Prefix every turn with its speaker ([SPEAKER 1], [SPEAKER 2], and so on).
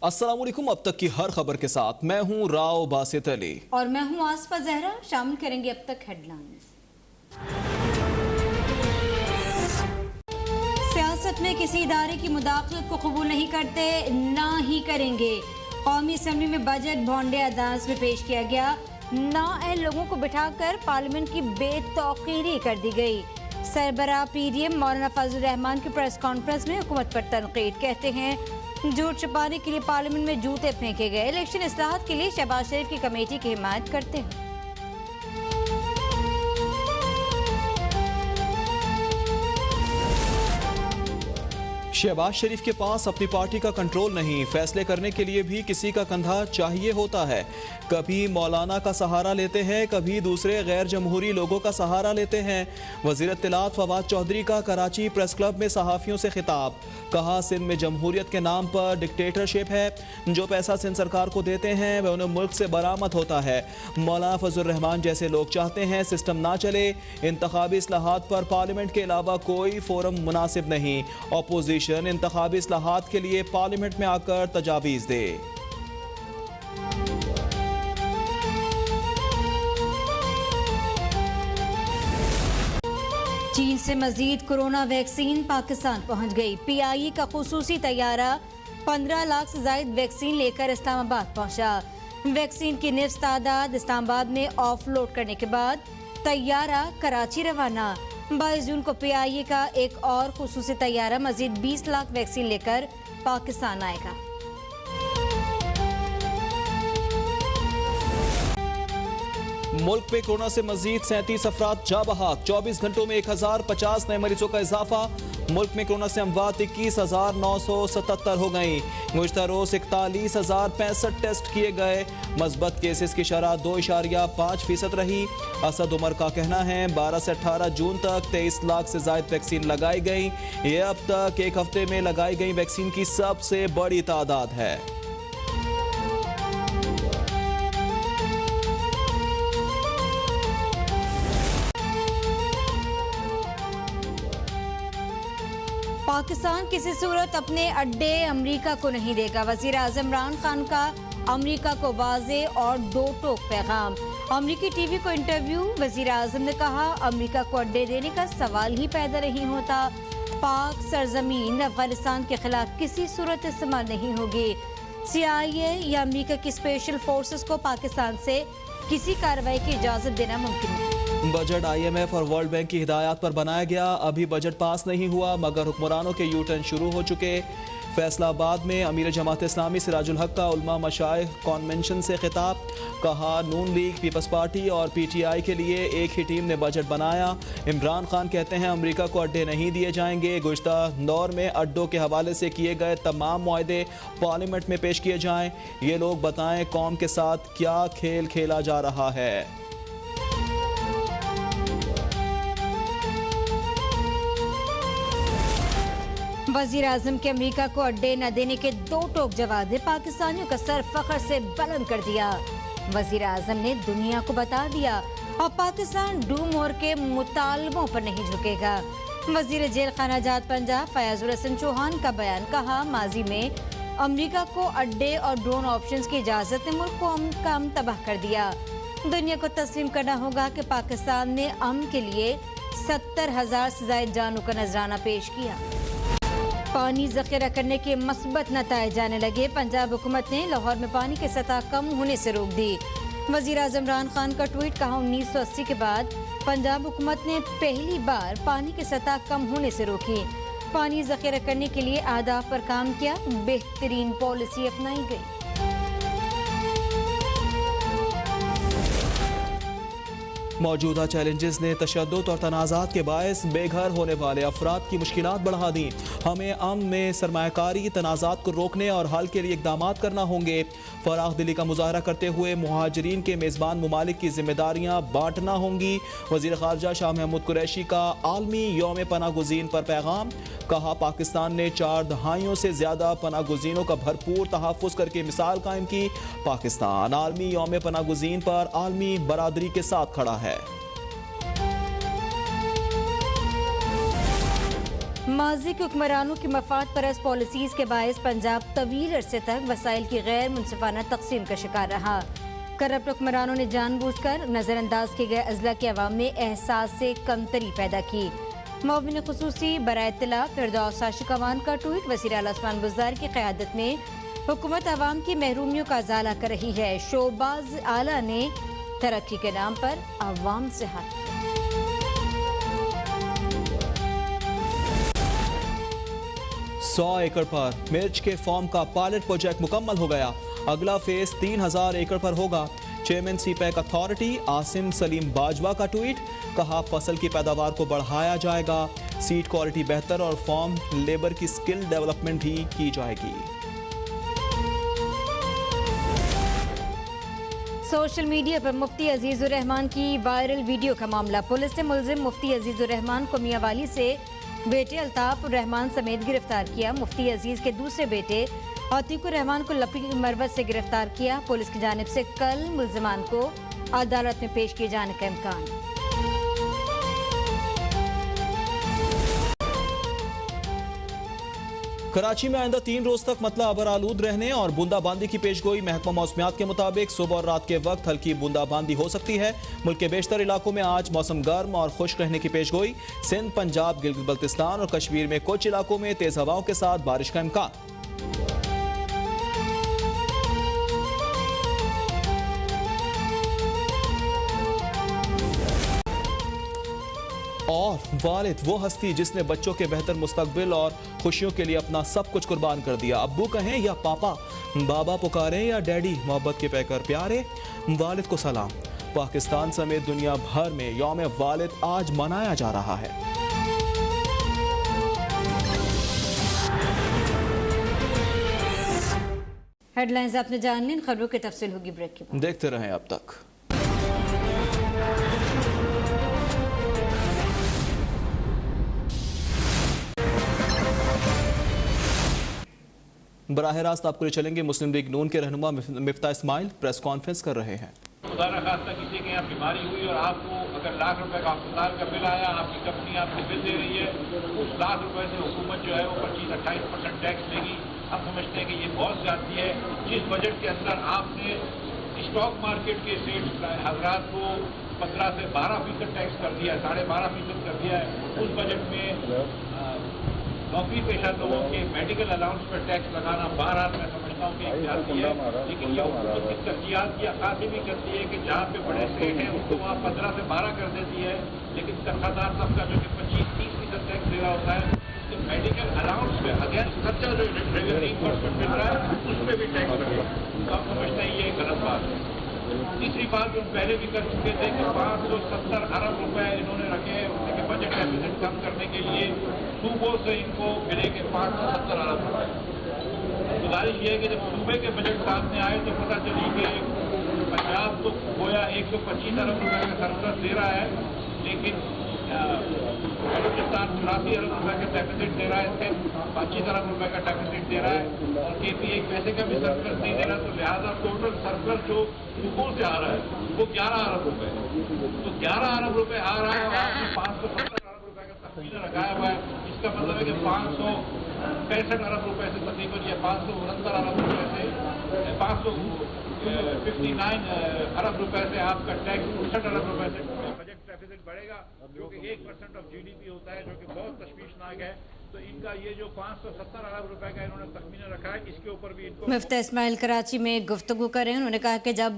[SPEAKER 1] अस्सलामुअलैकुम। अब तक की हर खबर के साथ मैं हूं राव बासित अली
[SPEAKER 2] और मैं हूं आसफा जहरा। शामिल करेंगे अब तक हेडलाइंस। सियासत में किसी इदारे की मुदाखलत को कबूल नहीं करते, ना ही करेंगे। कौमी असम्बली में बजट बॉन्डे अदालत में पेश किया गया। नाअहल लोगों को बिठाकर पार्लियामेंट की बेतौकीरी कर दी गई। सरबराह पीडीएम मौलाना फजल रहमान की प्रेस कॉन्फ्रेंस में हुकूमत पर तनकीद। कहते हैं झूठ छुपाने के लिए पार्लियामेंट में जूते फेंके गए। इलेक्शन इस्लाहत के लिए शहबाज शरीफ की कमेटी की हिमायत करते हैं।
[SPEAKER 1] शहबाज शरीफ के पास अपनी पार्टी का कंट्रोल नहीं, फैसले करने के लिए भी किसी का कंधा चाहिए होता है। कभी मौलाना का सहारा लेते हैं, कभी दूसरे गैर जमहूरी लोगों का सहारा लेते हैं। वज़ीर इत्तलात फवाद चौधरी का कराची प्रेस क्लब में सहाफ़ियों से खिताब। कहा सिंध में जमहूरियत के नाम पर डिक्टेटरशिप है। जो पैसा सिंध सरकार को देते हैं वह उन्हें मुल्क से बरामद होता है। मौलाना फजल रहमान जैसे लोग चाहते हैं सिस्टम ना चले। इंतखाबी इस्लाहात पर पार्लियामेंट के अलावा कोई फोरम मुनासिब नहीं। अपोजिशन इंतखाबी इस्लाहात के लिए पार्लियामेंट में आकर तजावीज़ दे।
[SPEAKER 2] चीन से मजीद कोरोना वैक्सीन पाकिस्तान पहुंच गई। पीआईए का खुसूसी तैयारा 15 लाख से जायद वैक्सीन लेकर इस्लामाबाद पहुंचा। वैक्सीन की निफ्स तादाद इस्लामाबाद में ऑफलोड करने के बाद तैयारा कराची रवाना। 22 जून को पीआईए का एक और खुसूसी तैयारा मजीद 20 लाख वैक्सीन लेकर पाकिस्तान आएगा।
[SPEAKER 1] मुल्क में कोरोना से मजीद 37 अफराद जा बहाक। 24 घंटों में 1050 नए मरीजों का इजाफा। मुल्क में कोरोना से अमवात 21,977 हो गई। गुज़िश्ता रोज 41,065 टेस्ट किए गए। मस्बत केसेस की शरह 2.5% रही। असद उमर का कहना है 12 से 18 जून तक 23 लाख से ज्यादा वैक्सीन लगाई गई। ये अब तक एक हफ्ते में लगाई गई वैक्सीन की सबसे बड़ी तादाद है।
[SPEAKER 2] पाकिस्तान किसी सूरत अपने अड्डे अमेरिका को नहीं देगा। वजीर आज़म इमरान खान का अमेरिका को वाज़े और दो टोक पैगाम। अमेरिकी टीवी को इंटरव्यू। वजीर आज़म ने कहा अमेरिका को अड्डे देने का सवाल ही पैदा नहीं होता। पाक सरजमीन अफगानिस्तान के खिलाफ किसी सूरत इस्तेमाल नहीं होगी। CIA या अमेरिका की स्पेशल फोर्सेस को पाकिस्तान से किसी कार्रवाई की इजाजत देना मुमकिन नहीं।
[SPEAKER 1] बजट IMF और वर्ल्ड बैंक की हिदायत पर बनाया गया। अभी बजट पास नहीं हुआ मगर हुक्मरानों के यू टर्न शुरू हो चुके। फैसलाबाद में अमीर जमात इस्लामी सिराजुल हक का उलमा मशाइख कॉन्वेंशन से खिताब। कहा नून लीग, पीपल्स पार्टी और PTI के लिए एक ही टीम ने बजट बनाया। इमरान खान कहते हैं अमेरिका को अड्डे नहीं दिए जाएंगे। गुज़िश्ता दौर में अड्डों के हवाले से किए गए तमाम मुआहदे पार्लियामेंट में पेश किए जाएं। ये लोग बताएं कौम के साथ क्या खेल खेला जा रहा है।
[SPEAKER 2] वजीर आजम के अमेरिका को अड्डे न देने के दो टोक जवाब ने पाकिस्तानियों का सर फख्र से बुलंद कर दिया। वजीर आजम ने दुनिया को बता दिया और पाकिस्तान डूम और के मुतालबों पर नहीं झुकेगा। वजीर जेल खाना जात पंजाब फयाजुल हसन चौहान का बयान। कहा माजी में अमेरिका को अड्डे और ड्रोन ऑप्शंस की इजाजत ने मुल्क को अमन तबाह कर दिया। दुनिया को तस्लीम करना होगा कि पाकिस्तान ने अमन के लिए 70,000 से ज्यादा जानों का नजराना पेश किया। पानी जखीरा करने के मस्बत नताइज जाने लगे। पंजाब हुकूमत ने लाहौर में पानी की सतह कम होने से रोक दी। वजीर आज़म इमरान खान का ट्वीट। कहा 1980 के बाद पंजाब हुकूमत ने पहली बार पानी की सतह कम होने से रोकी। पानी जखीरा करने के लिए अहदाफ पर काम किया। बेहतरीन पॉलिसी अपनाई गई।
[SPEAKER 1] मौजूदा चैलेंजेस ने तशद्दुद और तनाज़ात के बायस बेघर होने वाले अफराद की मुश्किलात बढ़ा दी। हमें अमन में सरमायाकारी तनाज़ात को रोकने और हल के लिए इक़दामात करना होंगे। फराख दिली का मुजाहरा करते हुए मुहाजिरीन के मेज़बान ममालिक की जिम्मेदारियाँ बांटना होंगी। वज़ीर ख़ारजा शाह महमूद कुरैशी का आलमी यौम पनाह गुज़ीन पर पैगाम। कहा पाकिस्तान ने 4 दहाइयों से ज़्यादा पनाह गुज़ीनों का भरपूर तहफ़्फ़ुज़ करके मिसाल कायम की। पाकिस्तान आलमी यौम पनाह गुज़ीन पर आलमी बरादरी के साथ खड़ा है।
[SPEAKER 2] माजी के हुक्मरानों की मफाद परस्त पॉलिसीज के बायस पंजाब तवील अरसे तक वसाइल की गैर मुनसिफाना तकसीम का शिकार रहा। करप्ट हुक्मरानों ने जानबूझकर नजरअंदाज किए गए अजला के अवाम में एहसास से कमतरी पैदा की। मुअव्विन खुसूसी बराए इत्तला फिरदौस आशिक अवान का ट्वीट। वज़ीर आला उस्मान बुज़दार की क़यादत में हुकूमत अवाम की महरूमियों का इज़ाला कर रही है। शोबाज आला ने तरक्की के नाम पर अवाम से हाथ
[SPEAKER 1] 100 एकड़ पर मिर्च के फॉर्म का पायलट प्रोजेक्ट मुकम्मल हो गया। अगला फेज 3000 एकड़ पर होगा। Chairman CPEC authority Asim Salim Bajwa का ट्वीट। कहा फसल की पैदावार को बढ़ाया जाएगा, सीड क्वालिटी बेहतर और फार्म लेबर की स्किल डेवलपमेंट भी की जाएगी।
[SPEAKER 2] सोशल मीडिया पर मुफ्ती अजीजुर रहमान की वायरल वीडियो का मामला। पुलिस ने मुल्जिम मुफ्ती अजीजुर रहमान को मियांवाली से बेटे अल्ताफ रहमान समेत गिरफ्तार किया। मुफ्ती अजीज के दूसरे बेटे अतीकुर रहमान को लपी मरवत से गिरफ्तार किया। पुलिस की जानिब से कल मुल्जिमान को अदालत में पेश किए जाने का इम्कान।
[SPEAKER 1] कराची में आइंदा 3 रोज तक मतला अबरालूद रहने और बूंदाबांदी की पेशगोई। महकमा मौसमियात के मुताबिक सुबह और रात के वक्त हल्की बूंदाबांदी हो सकती है। मुल्क के बेशतर इलाकों में आज मौसम गर्म और खुश्क रहने की पेशगोई। सिंध, पंजाब, गिलगित बल्तिस्तान और कश्मीर में कुछ इलाकों में तेज हवाओं के साथ बारिश का इम्कान। और वालिद वो हस्ती जिसने बच्चों के बेहतर मुस्तकबिल और खुशियों के लिए अपना सब कुछ कुर्बान कर दिया। अब्बू कहें या पापा, बाबा पुकारें या डैडी, मोहब्बत के पैकर प्यारे, वालिद को सलाम। पाकिस्तान समेत दुनिया भर में यौम वालिद आज मनाया जा रहा है।
[SPEAKER 2] हेडलाइंस आपने जान ली, खबरों की तफसील होगी ब्रेक के बाद।
[SPEAKER 1] देखते रहें अब तक। बराह रास्त आपको ले चलेंगे। मुस्लिम लीग नून के रहनुमा मिफ्ता इस्माइल प्रेस कॉन्फ्रेंस कर रहे हैं।
[SPEAKER 3] खुदा न खास्ता किसी के यहाँ बीमारी हुई और आपको अगर लाख रुपए का अस्पताल का बिल आया, आपकी कंपनी आपको बिल दे रही है, उस लाख रुपए से हुकूमत जो है वो 25-28% टैक्स लेगी। हम समझते हैं कि ये बहुत ज्यादती है। जिस बजट के अंदर आपने स्टॉक मार्केट के सेठ हजरात को 15 से 12% टैक्स कर दिया, 12.5% कर दिया है, उस बजट में नौकरी पेशा लोगों के मेडिकल अलाउंस पर टैक्स लगाना बहरहाल मैं समझता हूँ कि एक ज्यादती है। लेकिन ये हुकूमत की तरजीहात की अक्कासी भी करती है कि जहाँ पे बड़े सेठ हैं उनको वहाँ 15 से 12 कर देती है, लेकिन तनख्वाहदार तबका जो कि 25-30% टैक्स दे रहा होता है, तो मेडिकल अलाउंस पे अगेंस्ट खर्चा जो रेवेन्यू इन्फोर्समेंट मिल रहा है उस पर भी टैक्स लगे। तो आप समझते हैं ये गलत बात है। तीसरी बात जो पहले भी कर चुके थे कि 570 अरब रुपए इन्होंने रखे उनके बजट डेफिसिट कम करने के लिए। सूबों से इनको मिलेंगे 570 अरब रुपए। गुजारिश ये है कि जब सूबे के बजट सामने आए तो पता चली कि पंजाब तो गोया 125 अरब रुपए का सरप्लस दे रहा है, लेकिन बलूचिस्तान 84 अरब रुपए का डेफिसिट दे रहा है, इससे 25 अरब रुपए का डेफिसिट दे रहा है और KPI एक पैसे का भी सरप्लस नहीं दे रहा। तो लिहाजा टोटल सरप्लस जो सूबों से आ रहा है वो 11 अरब रुपए है। तो 11 अरब रुपए आ रहा है और आपने 570 अरब रुपए का तखमीना लगाया हुआ है। इसका मतलब है कि 565 अरब रुपए से तकरीबन या 569 अरब रुपए से 559 अरब रुपए से आपका टैक्स 59 अरब रुपए से बजट डेफिसिट बढ़ेगा, जो कि 1% ऑफ GDP होता है, जो कि बहुत तशवीशनाक है। तो इनका ये जो 570 अरब रुपए का इन्होंने तखमीना रखा है, इसके ऊपर भी इनको
[SPEAKER 2] मिफ्ता इस्माइल कराची में गुफ्तगू करें। उन्होंने कहा कि जब